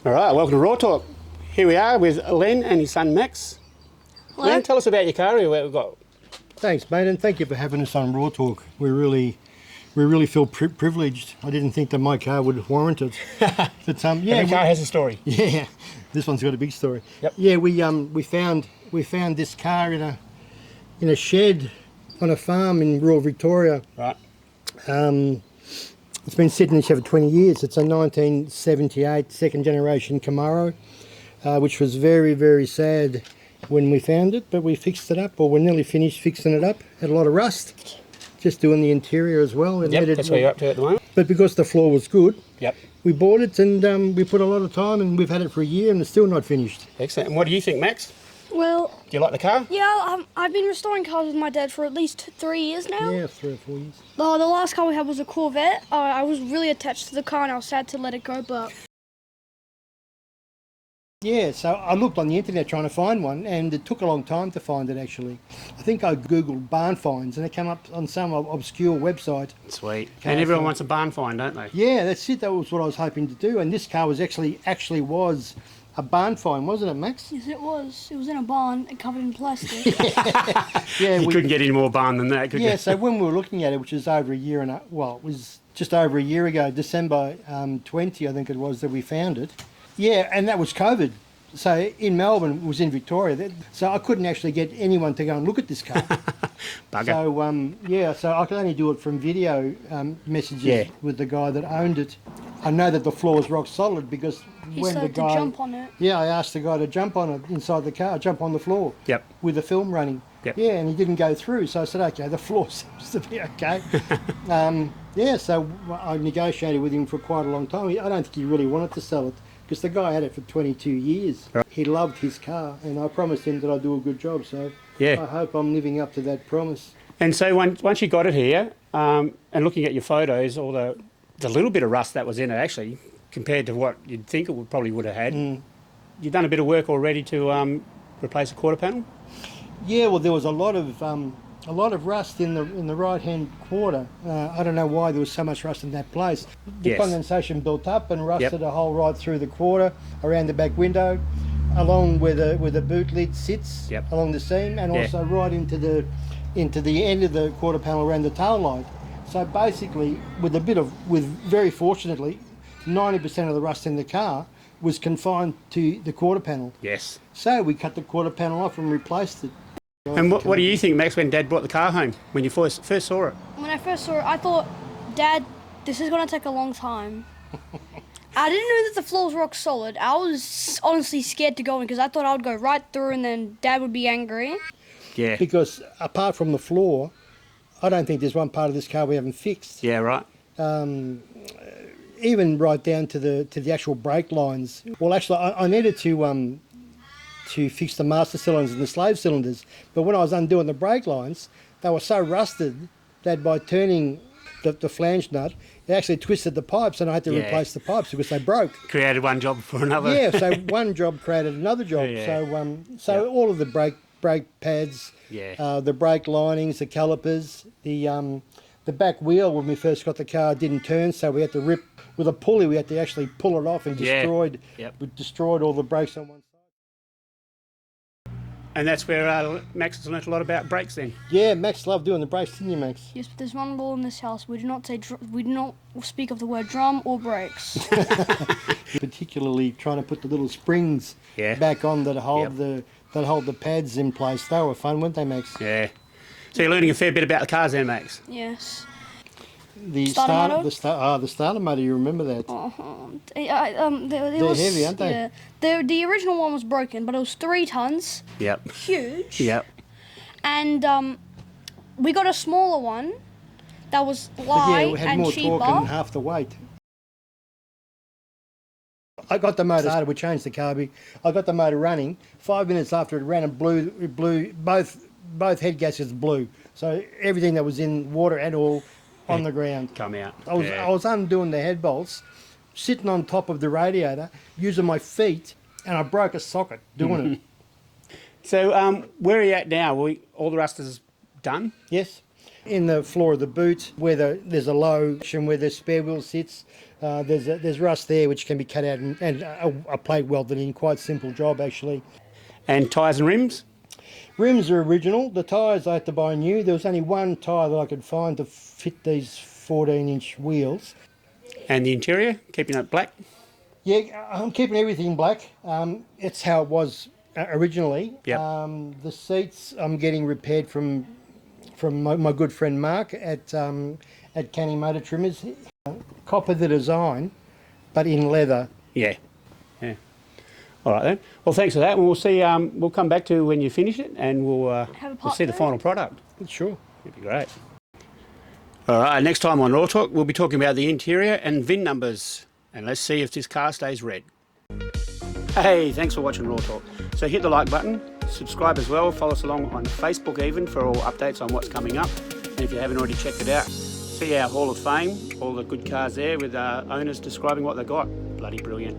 All right, welcome to Raw Talk. Here we are with Len and his son Max. Hello. Len, tell us about your car here, what we've got. Thanks, mate, and thank you for having us on Raw Talk. We really feel privileged. I didn't think that my car would warrant it. But yeah, Every car has a story. Yeah, this one's got a big story. Yep. Yeah, we found this car in a shed on a farm in rural Victoria. Right. It's been sitting in the shed for 20 years. It's a 1978 second generation Camaro, which was very, very sad when we found it, but we fixed it up, or we're nearly finished fixing it up. Had a lot of rust, just doing the interior as well. And Yep, that's where you're up to at the moment. But because the floor was good, Yep. we bought it and we put a lot of time, and we've had it for a year and it's still not finished. Excellent. And what do you think, Max? Well, Do you like the car? yeah, I've been restoring cars with my dad for at least 3 years now. Yeah, 3 or 4 years. The last car we had was a Corvette. I was really attached to the car and I was sad to let it go, but... Yeah, so I looked on the internet trying to find one, and it took a long time to find it actually. I think I googled barn finds and it came up on some obscure website. Sweet. And everyone wants a barn find, don't they? Yeah, that's it. That was what I was hoping to do. And this car was actually was a barn find, wasn't it, Max? Yes, it was. It was in a barn and covered in plastic. Yeah, You couldn't get any more barn than that, could you? yeah. So when we were looking at it, which was over a year and it was just over a year ago, December 20, I think it was, that we found it. Yeah, and that was COVID. So in Melbourne, it was in Victoria. So I couldn't actually get anyone to go and look at this car. Bugger. So yeah, so I could only do it from video messages with the guy that owned it. I know that the floor was rock solid because He when the started guy to jump on it. yeah, I asked the guy to jump on it inside the car, jump on the floor. Yep. With the film running. Yep. Yeah, and he didn't go through. So I said, okay, the floor seems to be okay. Yeah, so I negotiated with him for quite a long time. I don't think he really wanted to sell it because the guy had it for 22 years. Right. He loved his car, and I promised him that I'd do a good job. So Yeah. I hope I'm living up to that promise. And so once you got it here, and looking at your photos, all the little bit of rust that was in it actually, compared to what you'd think it probably would have had, you've done a bit of work already to replace a quarter panel? Yeah, well, there was a lot of rust in the right-hand quarter. I don't know why there was so much rust in that place. The Yes. condensation built up and rusted a hole right through the quarter, around the back window, along where the boot lid sits, along the seam, and also right into the end of the quarter panel around the tail light. So basically, very fortunately, 90% of the rust in the car was confined to the quarter panel. Yes. So we cut the quarter panel off and replaced it. And what do you think, Max, when Dad brought the car home, when you first saw it? When I first saw it, I thought, Dad, this is going to take a long time. I didn't know that the floor was rock solid. I was honestly scared to go in because I thought I would go right through and then Dad would be angry. Yeah. Because apart from the floor, I don't think there's one part of this car we haven't fixed. Yeah, right. Even right down to the actual brake lines. Well, actually, I needed to fix the master cylinders and the slave cylinders, but when I was undoing the brake lines, they were so rusted that by turning the flange nut, it actually twisted the pipes, and I had to replace the pipes because they broke. Created one job for another. Yeah, so one job created another job. Yeah. So all of the brake pads, the brake linings, the calipers, the back wheel when we first got the car didn't turn, so we had to rip with a pulley. We had to actually pull it off and destroyed all the brakes on one side. And that's where Max has learnt a lot about brakes then. Yeah, Max loved doing the brakes, didn't you, Max? Yes, but there's one rule in this house: we do not speak of the word drum or brakes. Particularly trying to put the little springs back on that hold the pads in place. They were fun, weren't they, Max? Yeah. So you're learning a fair bit about the cars then, Max? Yes. The starter motor, you remember that? They're heavy, aren't they? Yeah. The original one was broken, but it was 3 tons. Yep. Huge. Yep. And we got a smaller one that was light it had and more cheaper. torque and half the weight. I got the motor started, we changed the carby. I got the motor running. 5 minutes after it ran, it blew both head gaskets blew. So everything that was in water and oil on the ground. Come out. I was undoing the head bolts, sitting on top of the radiator, using my feet, and I broke a socket doing it. So where are you at now? All the rust is done? Yes. In the floor of the boot, where there's a low and where the spare wheel sits, there's rust there which can be cut out and a plate welded in. Quite simple job actually. And tyres and rims? Rims are original. The tyres I had to buy new. There was only one tyre that I could find to fit these 14-inch wheels. And the interior, keeping it black? Yeah, I'm keeping everything black. It's how it was originally. Yep. The seats I'm getting repaired from my good friend Mark at Canning Motor Trimmers. Copper the design, but in leather. Yeah. All right then. Well, thanks for that. We'll see. We'll come back to when you finish it, and we'll see the final product. Sure. It'd be great. All right. Next time on Raw Talk, we'll be talking about the interior and VIN numbers, and let's see if this car stays red. Hey, thanks for watching Raw Talk. So hit the like button, subscribe as well, follow us along on Facebook even for all updates on what's coming up. And if you haven't already checked it out, see our Hall of Fame, all the good cars there with owners describing what they got. Bloody brilliant.